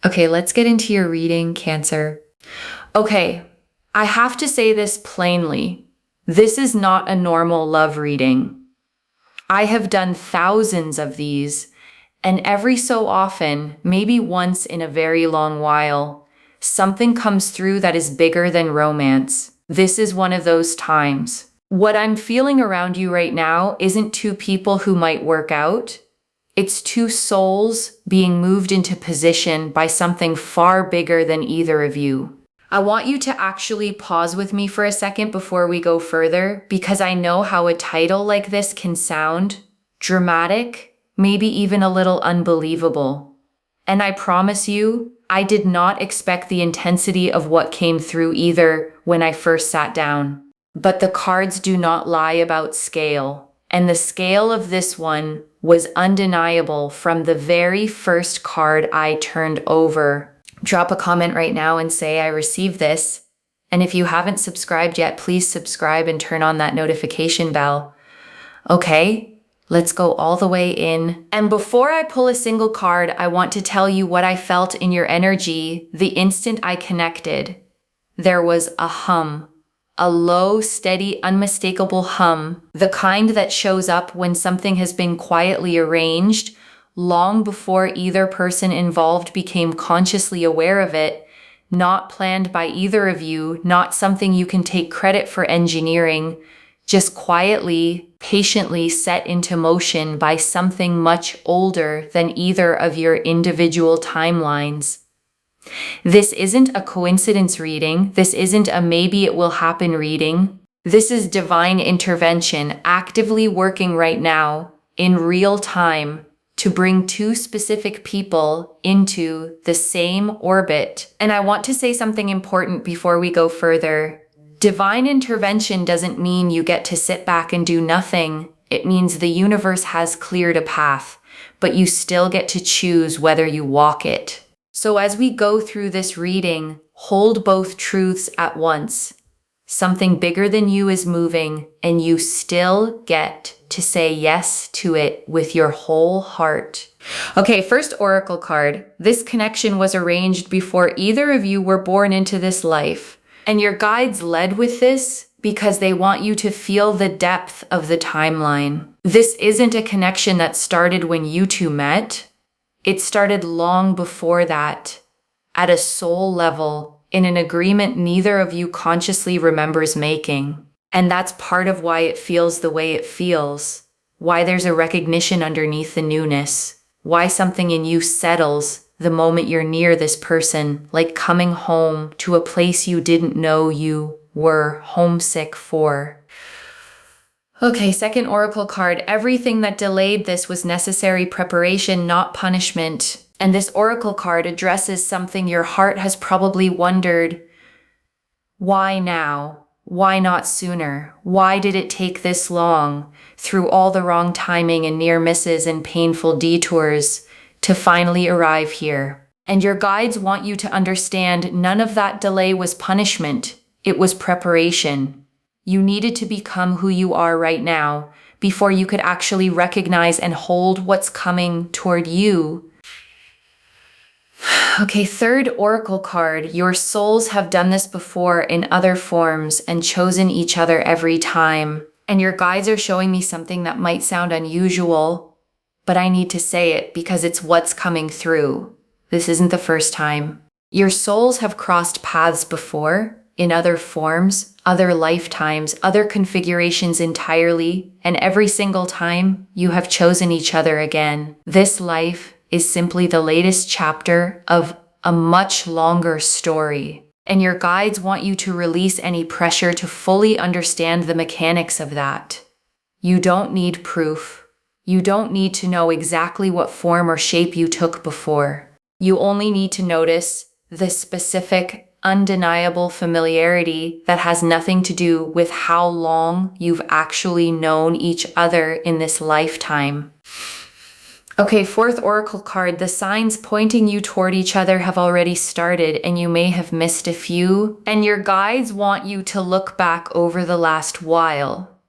Okay, let's get into your reading, Cancer. Okay, I have to say this plainly. This is not a normal love reading. I have done thousands of these, and every so often, maybe once in a very long while, something comes through that is bigger than romance. This is one of those times. What I'm feeling around you right now isn't two people who might work out. It's two souls being moved into position by something far bigger than either of you. I want you to actually pause with me for a second before we go further, because I know how a title like this can sound dramatic, maybe even a little unbelievable. And I promise you, I did not expect the intensity of what came through either when I first sat down. But the cards do not lie about scale. And the scale of this one was undeniable from the very first card I turned over. Drop a comment right now and say I received this. And if you haven't subscribed yet, please subscribe and turn on that notification bell. Okay, let's go all the way in. And before I pull a single card, I want to tell you what I felt in your energy the instant I connected. There was a hum. A low, steady, unmistakable hum, the kind that shows up when something has been quietly arranged, long before either person involved became consciously aware of it, not planned by either of you, not something you can take credit for engineering, just quietly, patiently set into motion by something much older than either of your individual timelines. This isn't a coincidence reading. This isn't a maybe it will happen reading. This is divine intervention actively working right now in real time to bring two specific people into the same orbit. And I want to say something important before we go further. Divine intervention doesn't mean you get to sit back and do nothing. It means the universe has cleared a path, but you still get to choose whether you walk it. So as we go through this reading, hold both truths at once. Something bigger than you is moving, and you still get to say yes to it with your whole heart. Okay, first oracle card. This connection was arranged before either of you were born into this life. And your guides led with this because they want you to feel the depth of the timeline. This isn't a connection that started when you two met. It started long before that, at a soul level, in an agreement neither of you consciously remembers making. And that's part of why it feels the way it feels, why there's a recognition underneath the newness, why something in you settles the moment you're near this person, like coming home to a place you didn't know you were homesick for. Okay, second oracle card. Everything that delayed this was necessary preparation, not punishment. And this oracle card addresses something your heart has probably wondered. Why now? Why not sooner? Why did it take this long, through all the wrong timing and near misses and painful detours, to finally arrive here? And your guides want you to understand none of that delay was punishment. It was preparation. You needed to become who you are right now before you could actually recognize and hold what's coming toward you. Okay, third oracle card. Your souls have done this before in other forms and chosen each other every time. And your guides are showing me something that might sound unusual, but I need to say it because it's what's coming through. This isn't the first time. Your souls have crossed paths before, in other forms, other lifetimes, other configurations entirely, and every single time you have chosen each other again. This life is simply the latest chapter of a much longer story. And your guides want you to release any pressure to fully understand the mechanics of that. You don't need proof. You don't need to know exactly what form or shape you took before. You only need to notice the specific undeniable familiarity that has nothing to do with how long you've actually known each other in this lifetime. Okay, fourth oracle card. The signs pointing you toward each other have already started, and you may have missed a few. And your guides want you to look back over the last while,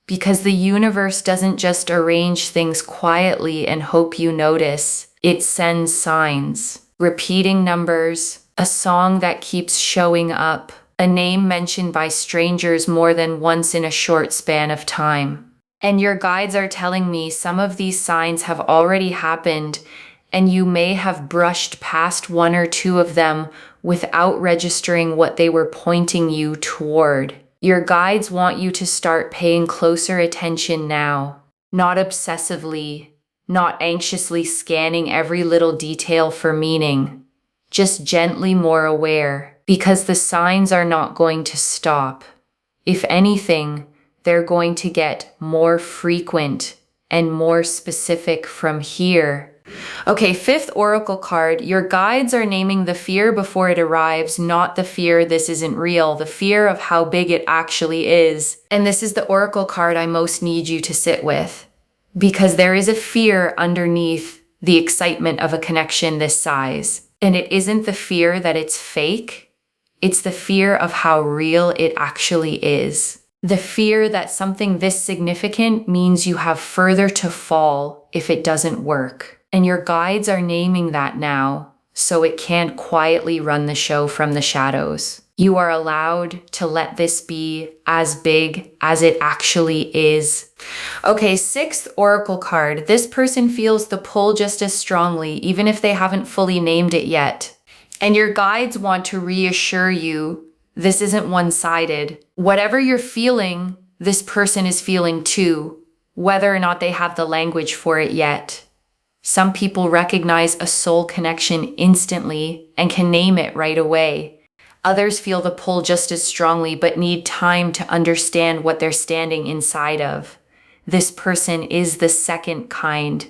because the universe doesn't just arrange things quietly and hope you notice. It sends signs. repeating numbers, a song that keeps showing up, a name mentioned by strangers more than once in a short span of time. And your guides are telling me some of these signs have already happened, and you may have brushed past one or two of them without registering what they were pointing you toward. Your guides want you to start paying closer attention now, not obsessively, not anxiously scanning every little detail for meaning, just gently more aware, because the signs are not going to stop. If anything, they're going to get more frequent and more specific from here. Okay, fifth oracle card. Your guides are naming the fear before it arrives, not the fear this isn't real, the fear of how big it actually is. And this is the oracle card I most need you to sit with, because there is a fear underneath the excitement of a connection this size. And it isn't the fear that it's fake, it's the fear of how real it actually is. The fear that something this significant means you have further to fall if it doesn't work. And your guides are naming that now, so it can't quietly run the show from the shadows. You are allowed to let this be as big as it actually is. Okay, sixth oracle card. This person feels the pull just as strongly, even if they haven't fully named it yet. And your guides want to reassure you this isn't one-sided. Whatever you're feeling, this person is feeling too, whether or not they have the language for it yet. Some people recognize a soul connection instantly and can name it right away. Others feel the pull just as strongly but need time to understand what they're standing inside of. This person is the second kind.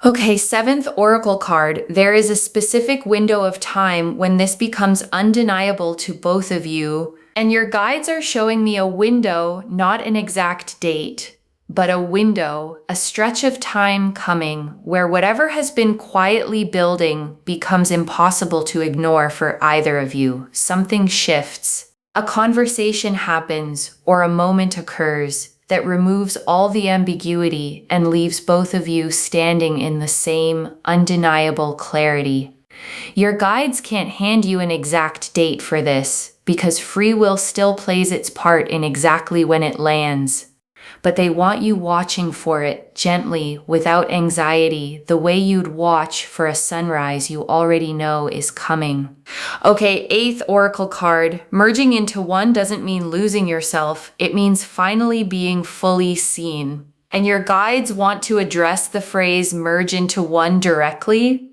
Okay, seventh oracle card. There is a specific window of time when this becomes undeniable to both of you, and your guides are showing me a window, not an exact date, but a window, a stretch of time coming where whatever has been quietly building becomes impossible to ignore for either of you. Something shifts. A conversation happens or a moment occurs that removes all the ambiguity and leaves both of you standing in the same undeniable clarity. Your guides can't hand you an exact date for this because free will still plays its part in exactly when it lands. But they want you watching for it gently, without anxiety, the way you'd watch for a sunrise you already know is coming. Okay, eighth oracle card. Merging into one doesn't mean losing yourself. It means finally being fully seen. And your guides want to address the phrase merge into one directly,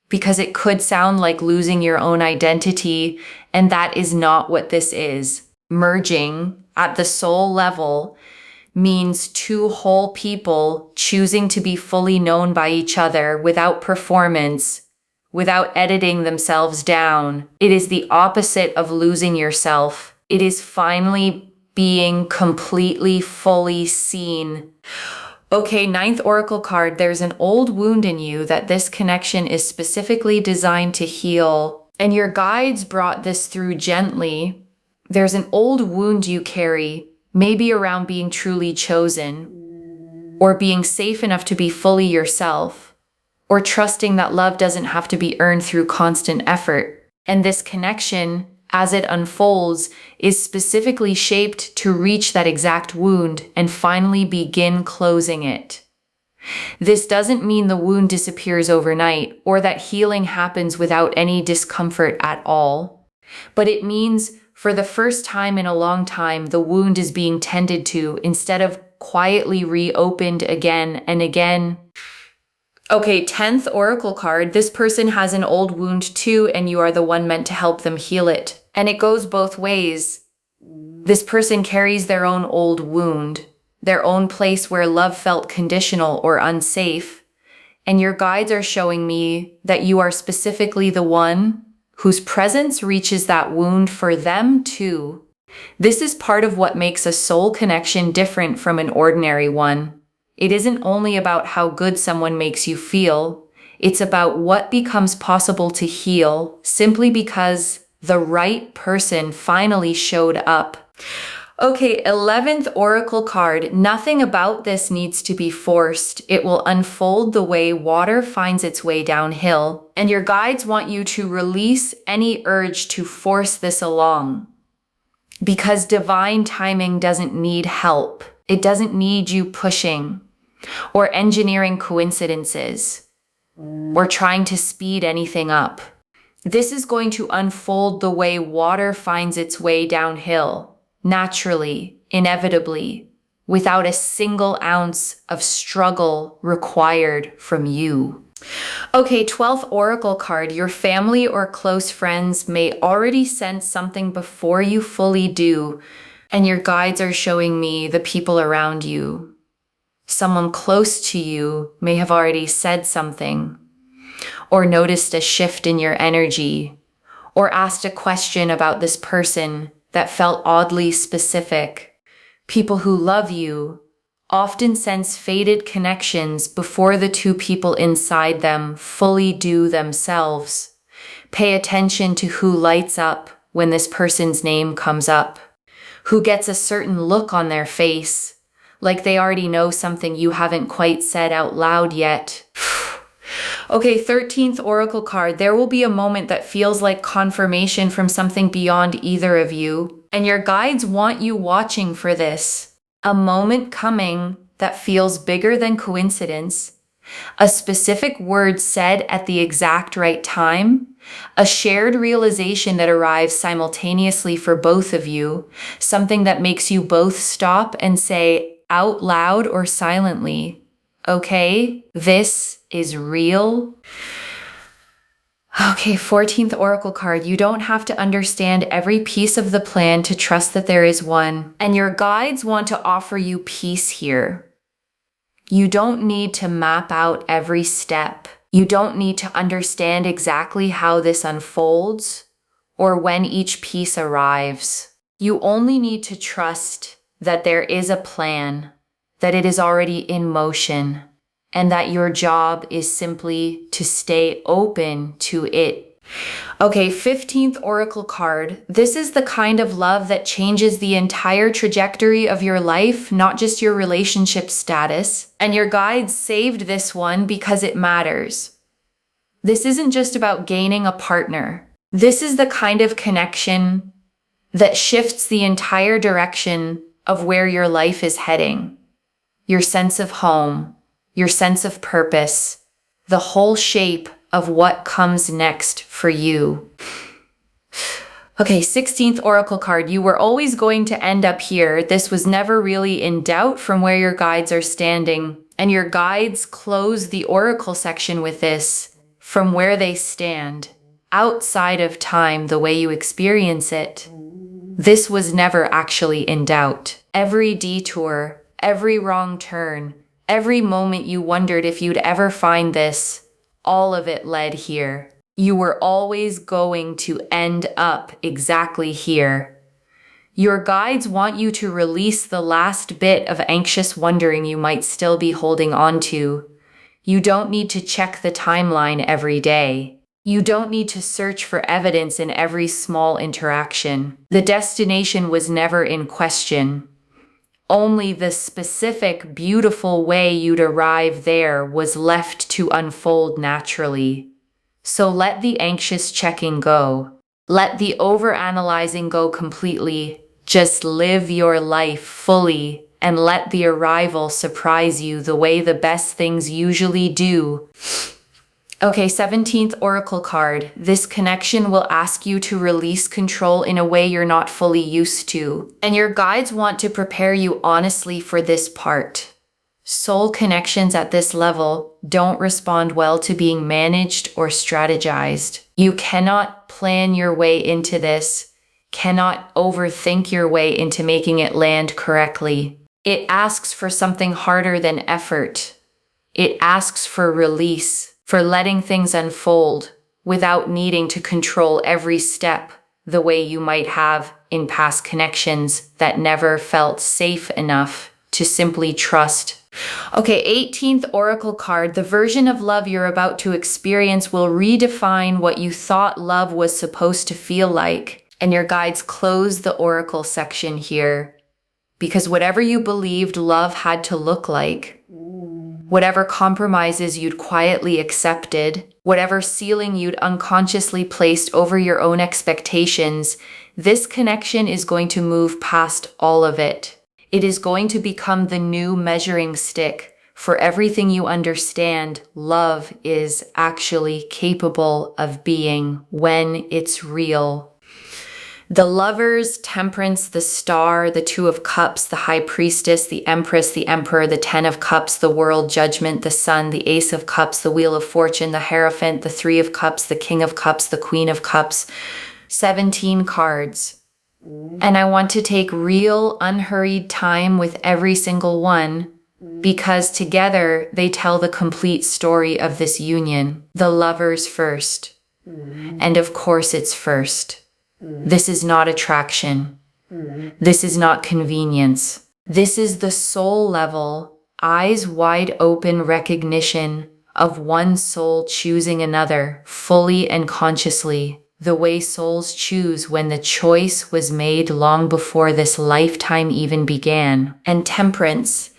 because it could sound like losing your own identity, and that is not what this is. Merging at the soul level means two whole people choosing to be fully known by each other without performance, without editing themselves down. It is the opposite of losing yourself. It is finally being completely, fully seen. Okay, ninth oracle card. There's an old wound in you that this connection is specifically designed to heal, and your guides brought this through gently. There's an old wound you carry, maybe around being truly chosen, or being safe enough to be fully yourself, or trusting that love doesn't have to be earned through constant effort. And this connection, as it unfolds, is specifically shaped to reach that exact wound and finally begin closing it. This doesn't mean the wound disappears overnight or that healing happens without any discomfort at all, but it means for the first time in a long time, the wound is being tended to instead of quietly reopened again and again. Okay, 10th oracle card. This person has an old wound too, and you are the one meant to help them heal it. And it goes both ways. This person carries their own old wound, their own place where love felt conditional or unsafe. And your guides are showing me that you are specifically the one whose presence reaches that wound for them too. This is part of what makes a soul connection different from an ordinary one. It isn't only about how good someone makes you feel, it's about what becomes possible to heal simply because the right person finally showed up. Okay, 11th oracle card. Nothing about this needs to be forced. It will unfold the way water finds its way downhill. And your guides want you to release any urge to force this along. Because divine timing doesn't need help. It doesn't need you pushing or engineering coincidences or trying to speed anything up. This is going to unfold the way water finds its way downhill, naturally, inevitably, without a single ounce of struggle required from you. Okay, 12th oracle card. Your family or close friends may already sense something before you fully do, and your guides are showing me the people around you. Someone close to you may have already said something, or noticed a shift in your energy, or asked a question about this person that felt oddly specific. People who love you often sense faded connections before the two people inside them fully do themselves. Pay attention to who lights up when this person's name comes up, who gets a certain look on their face, like they already know something you haven't quite said out loud yet. Okay, 13th oracle card. There will be a moment that feels like confirmation from something beyond either of you, and your guides want you watching for this. A moment coming that feels bigger than coincidence, a specific word said at the exact right time, a shared realization that arrives simultaneously for both of you, something that makes you both stop and say out loud or silently, okay, this is real. Okay, 14th oracle card. You don't have to understand every piece of the plan to trust that there is one. And your guides want to offer you peace here. You don't need to map out every step. You don't need to understand exactly how this unfolds or when each piece arrives. You only need to trust that there is a plan, that it is already in motion, and that your job is simply to stay open to it. Okay, 15th oracle card. This is the kind of love that changes the entire trajectory of your life, not just your relationship status. And your guides saved this one because it matters. This isn't just about gaining a partner. This is the kind of connection that shifts the entire direction of where your life is heading. Your sense of home, your sense of purpose, the whole shape of what comes next for you. Okay, 16th oracle card. You were always going to end up here. This was never really in doubt from where your guides are standing. And your guides close the oracle section with this: from where they stand, outside of time the way you experience it. This was never actually in doubt. Every detour, every wrong turn, every moment you wondered if you'd ever find this, all of it led here. You were always going to end up exactly here. Your guides want you to release the last bit of anxious wondering you might still be holding on to. You don't need to check the timeline every day. You don't need to search for evidence in every small interaction. The destination was never in question. Only the specific, beautiful way you'd arrive there was left to unfold naturally. So let the anxious checking go. Let the overanalyzing go completely. Just live your life fully and let the arrival surprise you the way the best things usually do. Okay, 17th oracle card. This connection will ask you to release control in a way you're not fully used to. And your guides want to prepare you honestly for this part. Soul connections at this level don't respond well to being managed or strategized. You cannot plan your way into this, cannot overthink your way into making it land correctly. It asks for something harder than effort. It asks for release, for letting things unfold without needing to control every step the way you might have in past connections that never felt safe enough to simply trust. Okay, 18th oracle card. The version of love you're about to experience will redefine what you thought love was supposed to feel like. And your guides close the oracle section here. Because whatever you believed love had to look like, whatever compromises you'd quietly accepted, whatever ceiling you'd unconsciously placed over your own expectations, this connection is going to move past all of it. It is going to become the new measuring stick for everything you understand love is actually capable of being when it's real. The Lovers, Temperance, the Star, the Two of Cups, the High Priestess, the Empress, the Emperor, the Ten of Cups, the World, Judgment, the Sun, the Ace of Cups, the Wheel of Fortune, the Hierophant, the Three of Cups, the King of Cups, the Queen of Cups. 17 cards. And I want to take real, unhurried time with every single one because together they tell the complete story of this union. The Lovers first. And of course it's first. This is not attraction. This is not convenience. This is the soul level, eyes wide open recognition of one soul choosing another fully and consciously, the way souls choose when the choice was made long before this lifetime even began. And Temperance,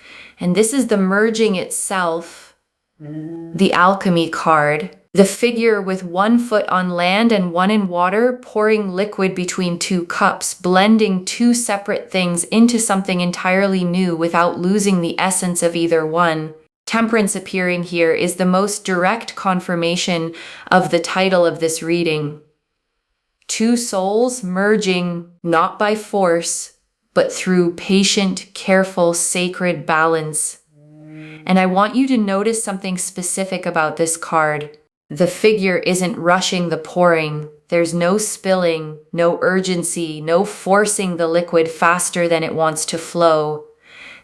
and this is the merging itself, the alchemy card. The figure with one foot on land and one in water, pouring liquid between two cups, blending two separate things into something entirely new without losing the essence of either one. Temperance appearing here is the most direct confirmation of the title of this reading. Two souls merging not by force, but through patient, careful, sacred balance. And I want you to notice something specific about this card. The figure isn't rushing the pouring. There's no spilling, no urgency, no forcing the liquid faster than it wants to flow.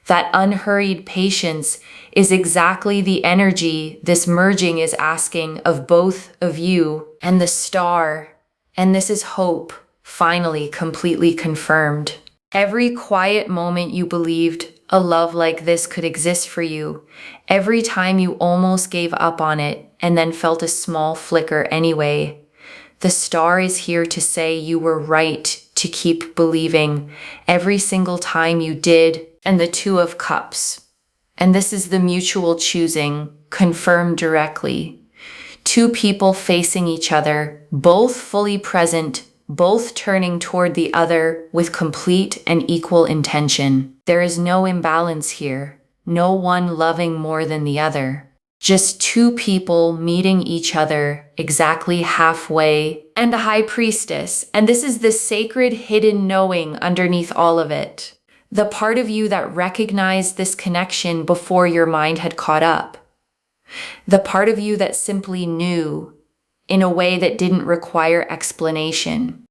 That unhurried patience is exactly the energy this merging is asking of both of you. And the Star, and this is hope, finally completely confirmed. Every quiet moment you believed a love like this could exist for you, every time you almost gave up on it and then felt a small flicker anyway, the Star is here to say you were right to keep believing every single time you did. And the Two of Cups. And this is the mutual choosing, confirmed directly. Two people facing each other, both fully present, both turning toward the other with complete and equal intention. There is no imbalance here, no one loving more than the other. Just two people meeting each other exactly halfway, and a High Priestess. And this is the sacred hidden knowing underneath all of it. The part of you that recognized this connection before your mind had caught up. The part of you that simply knew in a way that didn't require explanation.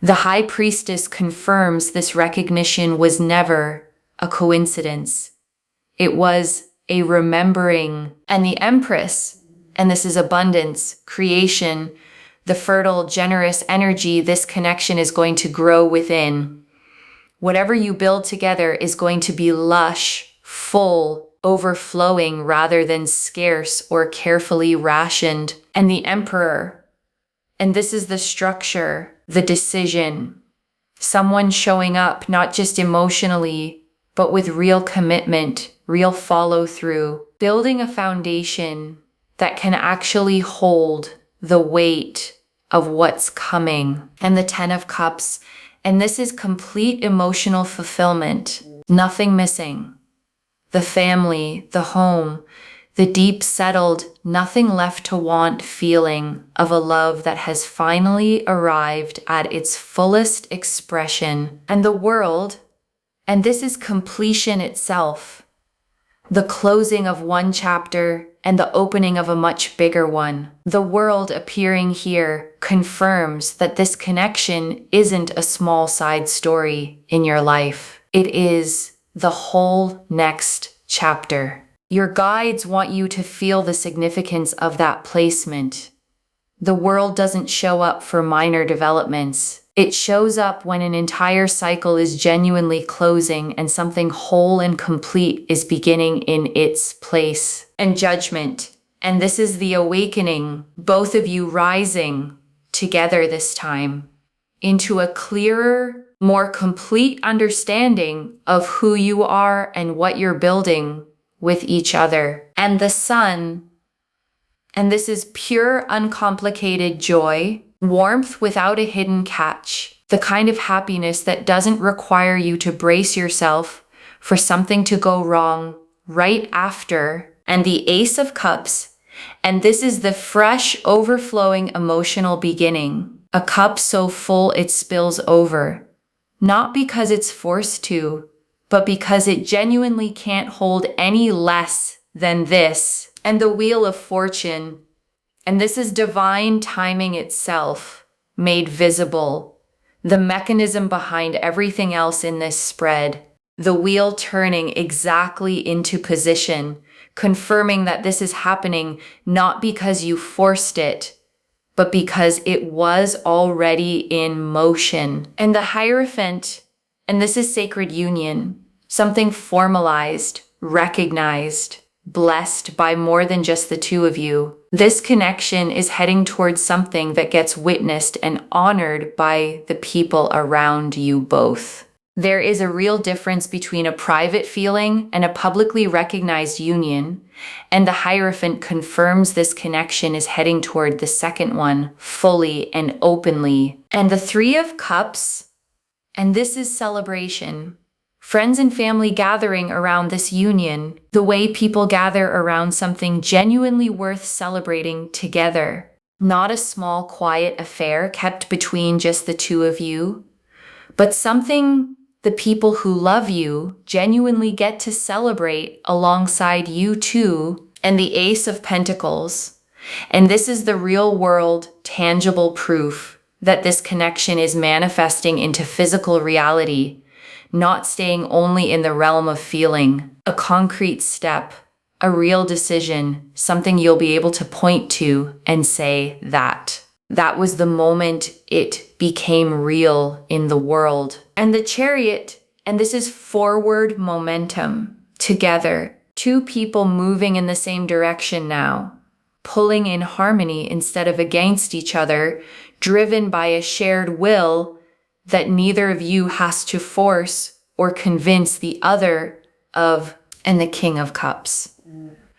The High Priestess confirms this recognition was never a coincidence. It was a remembering. And the Empress, and this is abundance, creation, the fertile, generous energy this connection is going to grow within. Whatever you build together is going to be lush, full, overflowing rather than scarce or carefully rationed. And the Emperor, and this is the structure, the decision, someone showing up not just emotionally, but with real commitment, real follow through, building a foundation that can actually hold the weight of what's coming. And the Ten of Cups, and this is complete emotional fulfillment, nothing missing. The family, the home, the deep settled, nothing left to want feeling of a love that has finally arrived at its fullest expression. And the world, and this is completion itself, the closing of one chapter and the opening of a much bigger one. The world appearing here confirms that this connection isn't a small side story in your life. It is the whole next chapter. Your guides want you to feel the significance of that placement. The world doesn't show up for minor developments. It shows up when an entire cycle is genuinely closing and something whole and complete is beginning in its place. And Judgment. And this is the awakening, both of you rising together this time into a clearer, more complete understanding of who you are and what you're building with each other. And the sun, and this is pure, uncomplicated joy, warmth without a hidden catch, the kind of happiness that doesn't require you to brace yourself for something to go wrong right after. And the Ace of Cups, and this is the fresh, overflowing emotional beginning. A cup so full it spills over. Not because it's forced to, but because it genuinely can't hold any less than this. And the Wheel of Fortune, and this is divine timing itself, made visible. The mechanism behind everything else in this spread. The wheel turning exactly into position, confirming that this is happening not because you forced it, but because it was already in motion. And the Hierophant, and this is sacred union, something formalized, recognized, blessed by more than just the two of you. This connection is heading towards something that gets witnessed and honored by the people around you both. There is a real difference between a private feeling and a publicly recognized union, and the Hierophant confirms this connection is heading toward the second one fully and openly. And the Three of Cups, and this is celebration. Friends and family gathering around this union, the way people gather around something genuinely worth celebrating together. Not a small, quiet affair kept between just the two of you, but something the people who love you genuinely get to celebrate alongside you too. And the Ace of Pentacles. And this is the real world, tangible proof that this connection is manifesting into physical reality, not staying only in the realm of feeling. A concrete step, a real decision, something you'll be able to point to and say that. That was the moment it became real in the world. And the Chariot, and this is forward momentum, together. Two people moving in the same direction now, pulling in harmony instead of against each other, driven by a shared will that neither of you has to force or convince the other of. And the King of Cups.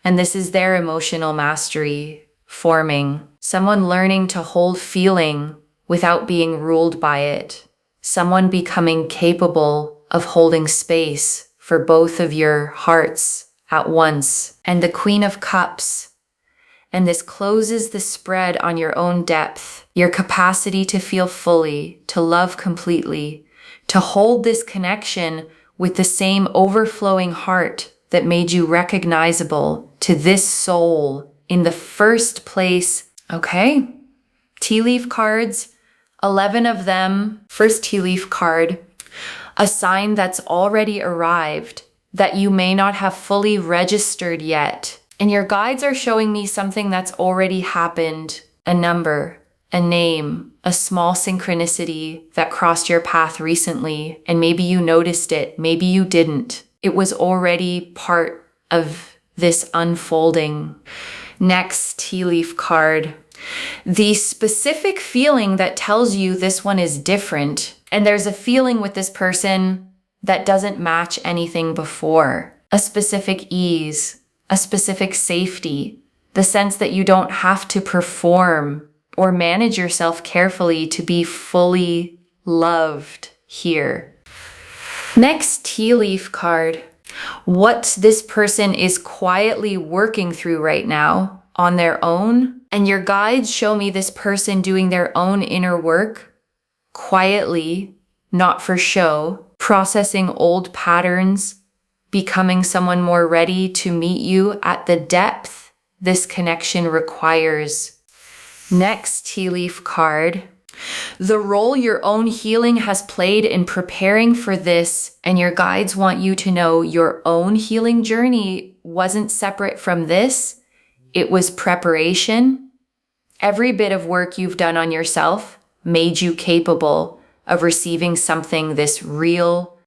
And this is their emotional mastery forming. Someone learning to hold feeling without being ruled by it. Someone becoming capable of holding space for both of your hearts at once. And the Queen of Cups. And this closes the spread on your own depth, your capacity to feel fully, to love completely, to hold this connection with the same overflowing heart that made you recognizable to this soul in the first place. Okay, tea leaf cards, 11 of them. First tea leaf card, a sign that's already arrived, that you may not have fully registered yet. And your guides are showing me something that's already happened, a number, a name, a small synchronicity that crossed your path recently, and maybe you noticed it, maybe you didn't. It was already part of this unfolding. Next tea leaf card, the specific feeling that tells you this one is different, and there's a feeling with this person that doesn't match anything before. A specific ease, a specific safety, the sense that you don't have to perform or manage yourself carefully to be fully loved here. Next tea leaf card, what this person is quietly working through right now on their own. And your guides show me this person doing their own inner work, quietly, not for show, processing old patterns, becoming someone more ready to meet you at the depth this connection requires. Next tea leaf card, the role your own healing has played in preparing for this, and your guides want you to know your own healing journey wasn't separate from this. It was preparation. Every bit of work you've done on yourself made you capable of receiving something this real.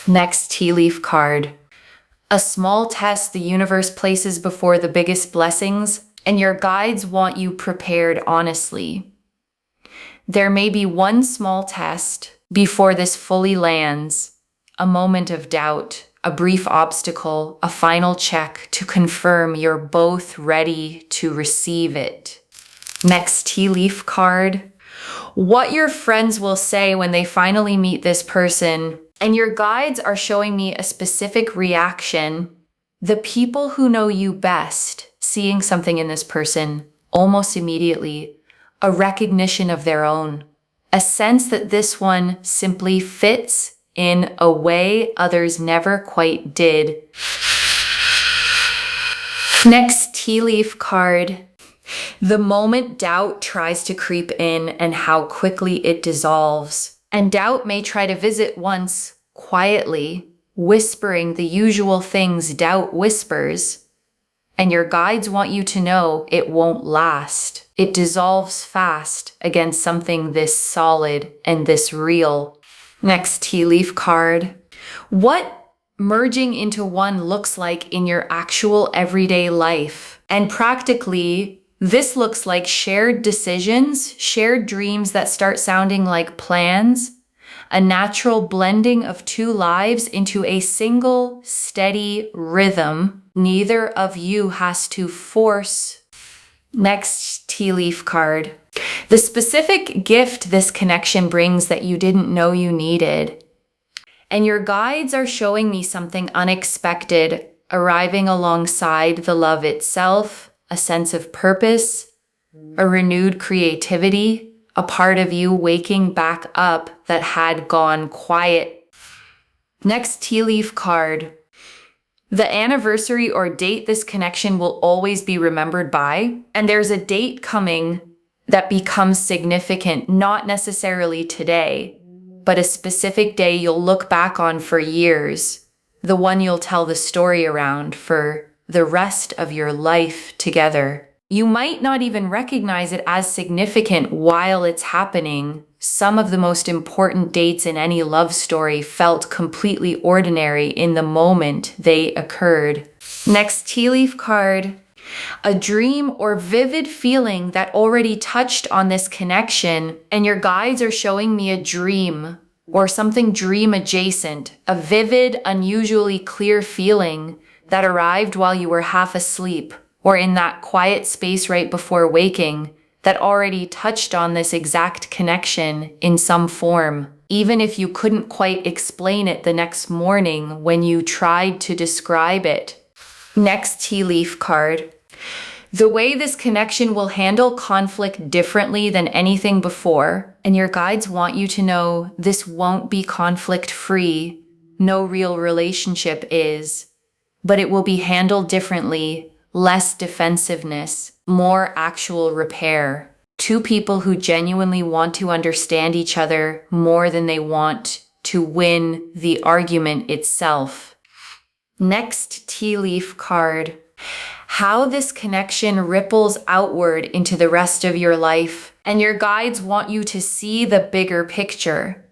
Next tea leaf card, a small test the universe places before the biggest blessings, and your guides want you prepared honestly. There may be one small test before this fully lands, a moment of doubt, a brief obstacle, a final check to confirm you're both ready to receive it. Next tea leaf card. What your friends will say when they finally meet this person, and your guides are showing me a specific reaction. The people who know you best, seeing something in this person almost immediately, a recognition of their own, a sense that this one simply fits in a way others never quite did. Next tea leaf card. The moment doubt tries to creep in and how quickly it dissolves. And doubt may try to visit once quietly, whispering the usual things doubt whispers. And your guides want you to know it won't last. It dissolves fast against something this solid and this real. Next tea leaf card. What merging into one looks like in your actual everyday life. And practically, this looks like shared decisions, shared dreams that start sounding like plans, a natural blending of two lives into a single, steady rhythm. Neither of you has to force. Next tea leaf card. The specific gift this connection brings that you didn't know you needed. And your guides are showing me something unexpected, arriving alongside the love itself, a sense of purpose, a renewed creativity, a part of you waking back up that had gone quiet. Next tea leaf card. The anniversary or date this connection will always be remembered by, and there's a date coming that becomes significant, not necessarily today, but a specific day you'll look back on for years, the one you'll tell the story around for the rest of your life together. You might not even recognize it as significant while it's happening. Some of the most important dates in any love story felt completely ordinary in the moment they occurred. Next tea leaf card. A dream or vivid feeling that already touched on this connection, and your guides are showing me a dream or something dream adjacent, a vivid, unusually clear feeling that arrived while you were half asleep or in that quiet space right before waking that already touched on this exact connection in some form, even if you couldn't quite explain it the next morning when you tried to describe it. Next tea leaf card. The way this connection will handle conflict differently than anything before, and your guides want you to know this won't be conflict-free. No real relationship is, but it will be handled differently, less defensiveness, more actual repair. Two people who genuinely want to understand each other more than they want to win the argument itself. Next tea leaf card. How this connection ripples outward into the rest of your life, and your guides want you to see the bigger picture.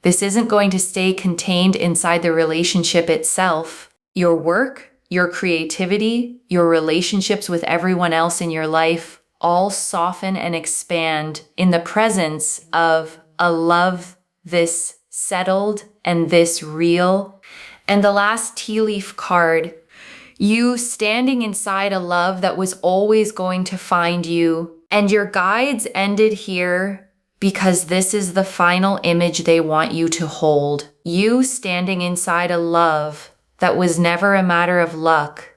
This isn't going to stay contained inside the relationship itself. Your work, your creativity, your relationships with everyone else in your life all soften and expand in the presence of a love this settled and this real. And the last tea leaf card. You standing inside a love that was always going to find you. And your guides ended here because this is the final image they want you to hold. You standing inside a love that was never a matter of luck,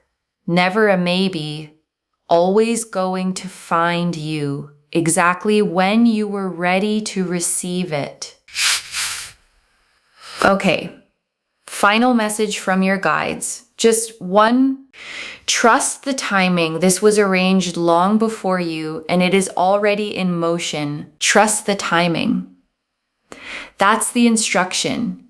never a maybe, always going to find you exactly when you were ready to receive it. Okay, final message from your guides. Just one, trust the timing. This was arranged long before you, and it is already in motion. Trust the timing. That's the instruction.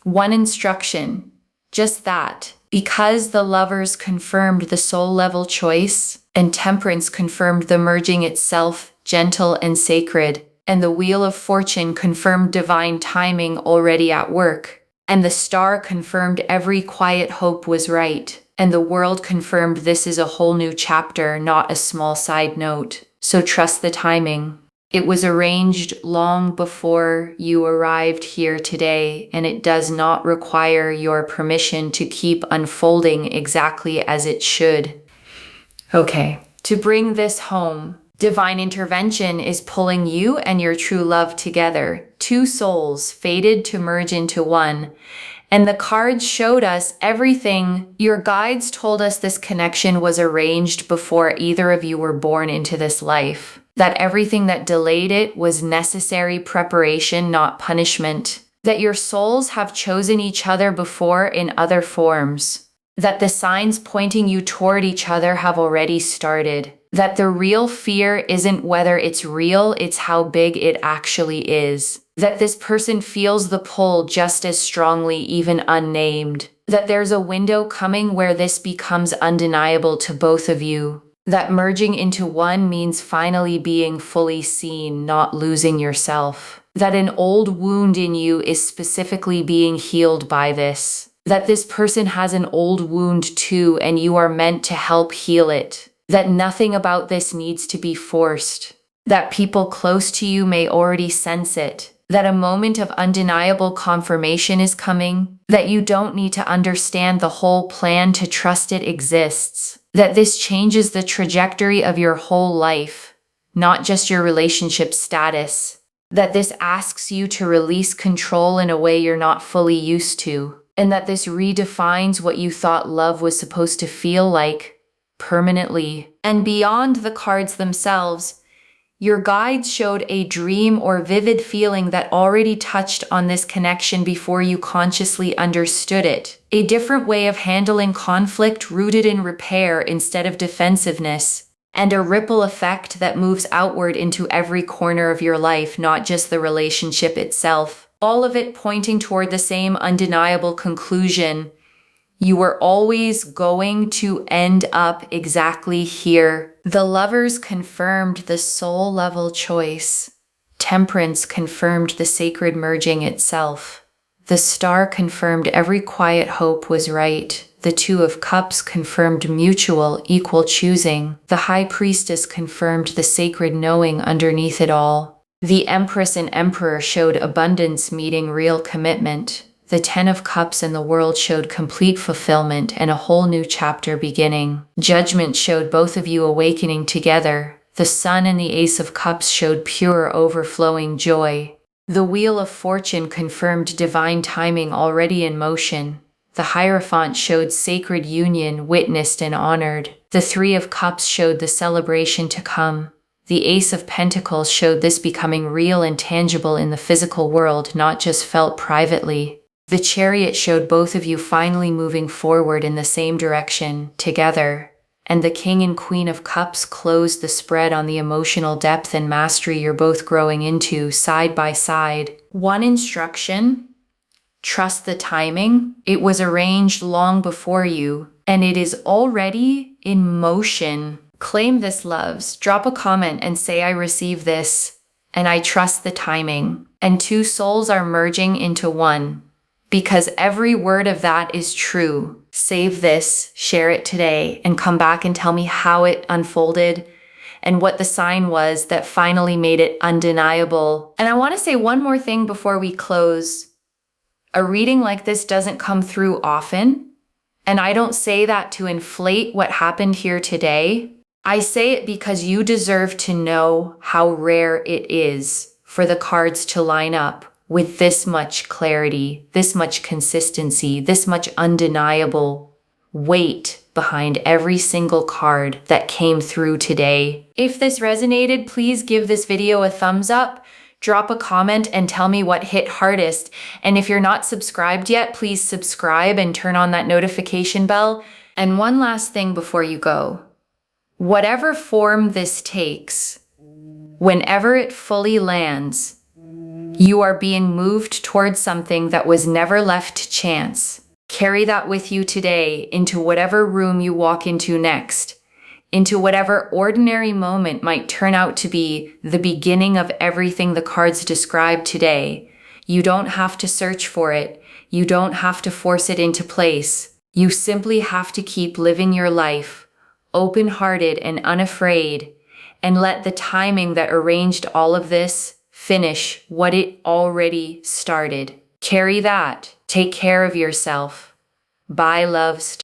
One instruction, just that. Because the lovers confirmed the soul level choice, and temperance confirmed the merging itself, gentle and sacred, and the wheel of fortune confirmed divine timing already at work. And the star confirmed every quiet hope was right. And the world confirmed this is a whole new chapter, not a small side note. So trust the timing. It was arranged long before you arrived here today, and it does not require your permission to keep unfolding exactly as it should. Okay, to bring this home, divine intervention is pulling you and your true love together. Two souls fated to merge into one. And the cards showed us everything. Your guides told us this connection was arranged before either of you were born into this life. That everything that delayed it was necessary preparation, not punishment. That your souls have chosen each other before in other forms. That the signs pointing you toward each other have already started. That the real fear isn't whether it's real, it's how big it actually is. That this person feels the pull just as strongly, even unnamed. That there's a window coming where this becomes undeniable to both of you. That merging into one means finally being fully seen, not losing yourself. That an old wound in you is specifically being healed by this. That this person has an old wound too, and you are meant to help heal it. That nothing about this needs to be forced. That people close to you may already sense it. That a moment of undeniable confirmation is coming. That you don't need to understand the whole plan to trust it exists. That this changes the trajectory of your whole life, not just your relationship status. That this asks you to release control in a way you're not fully used to. And that this redefines what you thought love was supposed to feel like permanently. And beyond the cards themselves, your guides showed a dream or vivid feeling that already touched on this connection before you consciously understood it. A different way of handling conflict rooted in repair instead of defensiveness. And a ripple effect that moves outward into every corner of your life, not just the relationship itself. All of it pointing toward the same undeniable conclusion. You were always going to end up exactly here. The Lovers confirmed the soul level choice. Temperance confirmed the sacred merging itself. The Star confirmed every quiet hope was right. The Two of Cups confirmed mutual, equal choosing. The High Priestess confirmed the sacred knowing underneath it all. The Empress and Emperor showed abundance meeting real commitment. The Ten of Cups and the World showed complete fulfillment and a whole new chapter beginning. Judgment showed both of you awakening together. The Sun and the Ace of Cups showed pure, overflowing joy. The Wheel of Fortune confirmed divine timing already in motion. The Hierophant showed sacred union, witnessed and honored. The Three of Cups showed the celebration to come. The Ace of Pentacles showed this becoming real and tangible in the physical world, not just felt privately. The Chariot showed both of you finally moving forward in the same direction, together. And the King and Queen of Cups closed the spread on the emotional depth and mastery you're both growing into, side by side. One instruction: trust the timing. It was arranged long before you, and it is already in motion. Claim this, loves. Drop a comment and say I receive this, and I trust the timing. And two souls are merging into one. Because every word of that is true. Save this, share it today, and come back and tell me how it unfolded and what the sign was that finally made it undeniable. And I want to say one more thing before we close. A reading like this doesn't come through often, and I don't say that to inflate what happened here today. I say it because you deserve to know how rare it is for the cards to line up with this much clarity, this much consistency, this much undeniable weight behind every single card that came through today. If this resonated, please give this video a thumbs up, drop a comment, and tell me what hit hardest. And if you're not subscribed yet, please subscribe and turn on that notification bell. And one last thing before you go. Whatever form this takes, whenever it fully lands, you are being moved towards something that was never left to chance. Carry that with you today into whatever room you walk into next, into whatever ordinary moment might turn out to be the beginning of everything the cards describe today. You don't have to search for it. You don't have to force it into place. You simply have to keep living your life, open-hearted and unafraid, and let the timing that arranged all of this finish what it already started. Carry that. Take care of yourself. Bye, loves.